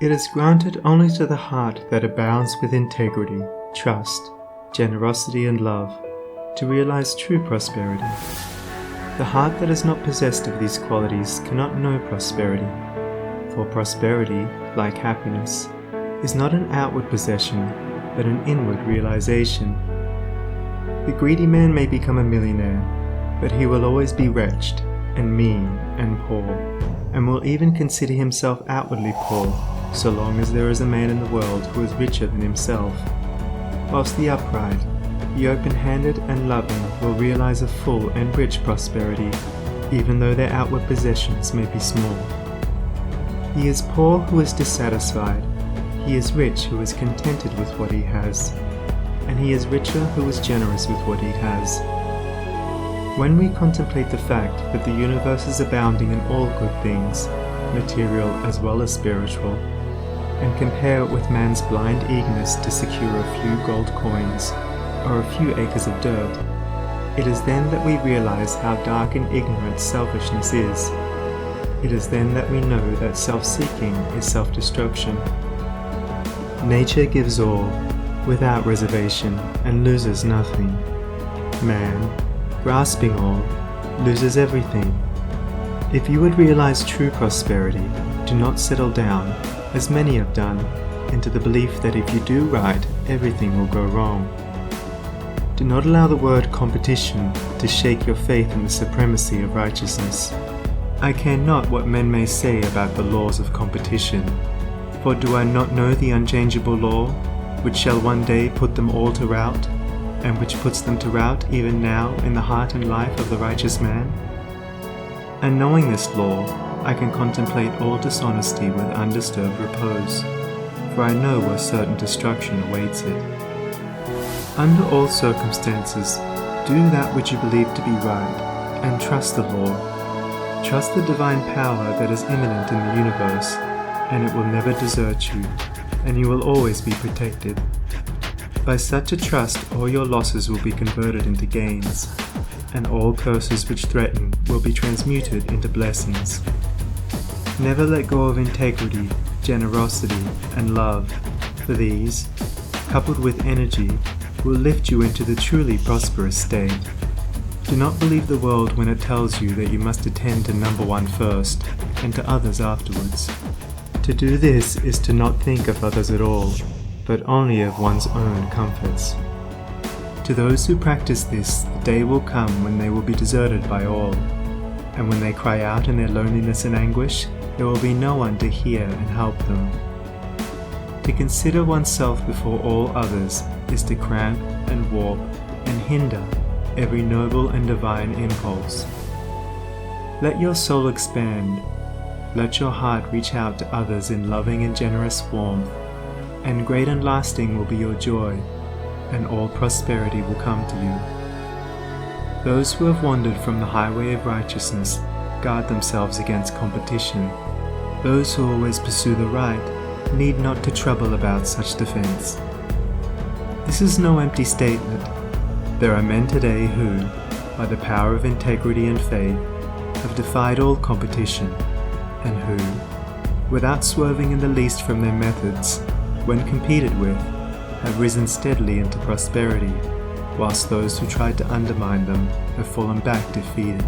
It is granted only to the heart that abounds with integrity, trust, generosity and love, to realize true prosperity. The heart that is not possessed of these qualities cannot know prosperity, for prosperity, like happiness, is not an outward possession, but an inward realization. The greedy man may become a millionaire, but he will always be wretched, and mean, and poor, and will even consider himself outwardly poor, so long as there is a man in the world who is richer than himself. Whilst the upright, the open-handed and loving will realize a full and rich prosperity, even though their outward possessions may be small. He is poor who is dissatisfied, he is rich who is contented with what he has, and he is richer who is generous with what he has. When we contemplate the fact that the universe is abounding in all good things, material as well as spiritual, and compare it with man's blind eagerness to secure a few gold coins or a few acres of dirt, it is then that we realize how dark and ignorant selfishness is. It is then that we know that self-seeking is self-destruction. Nature gives all, without reservation, and loses nothing. Man, grasping all, loses everything. If you would realize true prosperity, do not settle down, as many have done, into the belief that if you do right, everything will go wrong. Do not allow the word competition to shake your faith in the supremacy of righteousness. I care not what men may say about the laws of competition, for do I not know the unchangeable law, which shall one day put them all to rout, and which puts them to rout even now in the heart and life of the righteous man? And knowing this law, I can contemplate all dishonesty with undisturbed repose, for I know where certain destruction awaits it. Under all circumstances, do that which you believe to be right, and trust the law. Trust the divine power that is immanent in the universe, and it will never desert you, and you will always be protected. By such a trust, all your losses will be converted into gains, and all curses which threaten will be transmuted into blessings. Never let go of integrity, generosity, and love, for these, coupled with energy, will lift you into the truly prosperous state. Do not believe the world when it tells you that you must attend to number one first, and to others afterwards. To do this is to not think of others at all, but only of one's own comforts. To those who practice this, the day will come when they will be deserted by all, and when they cry out in their loneliness and anguish, there will be no one to hear and help them. To consider oneself before all others is to cramp and warp and hinder every noble and divine impulse. Let your soul expand. Let your heart reach out to others in loving and generous warmth, and great and lasting will be your joy, and all prosperity will come to you. Those who have wandered from the highway of righteousness guard themselves against competition. Those who always pursue the right need not to trouble about such defense. This is no empty statement. There are men today who, by the power of integrity and faith, have defied all competition, and who, without swerving in the least from their methods, when competed with, have risen steadily into prosperity, whilst those who tried to undermine them have fallen back defeated.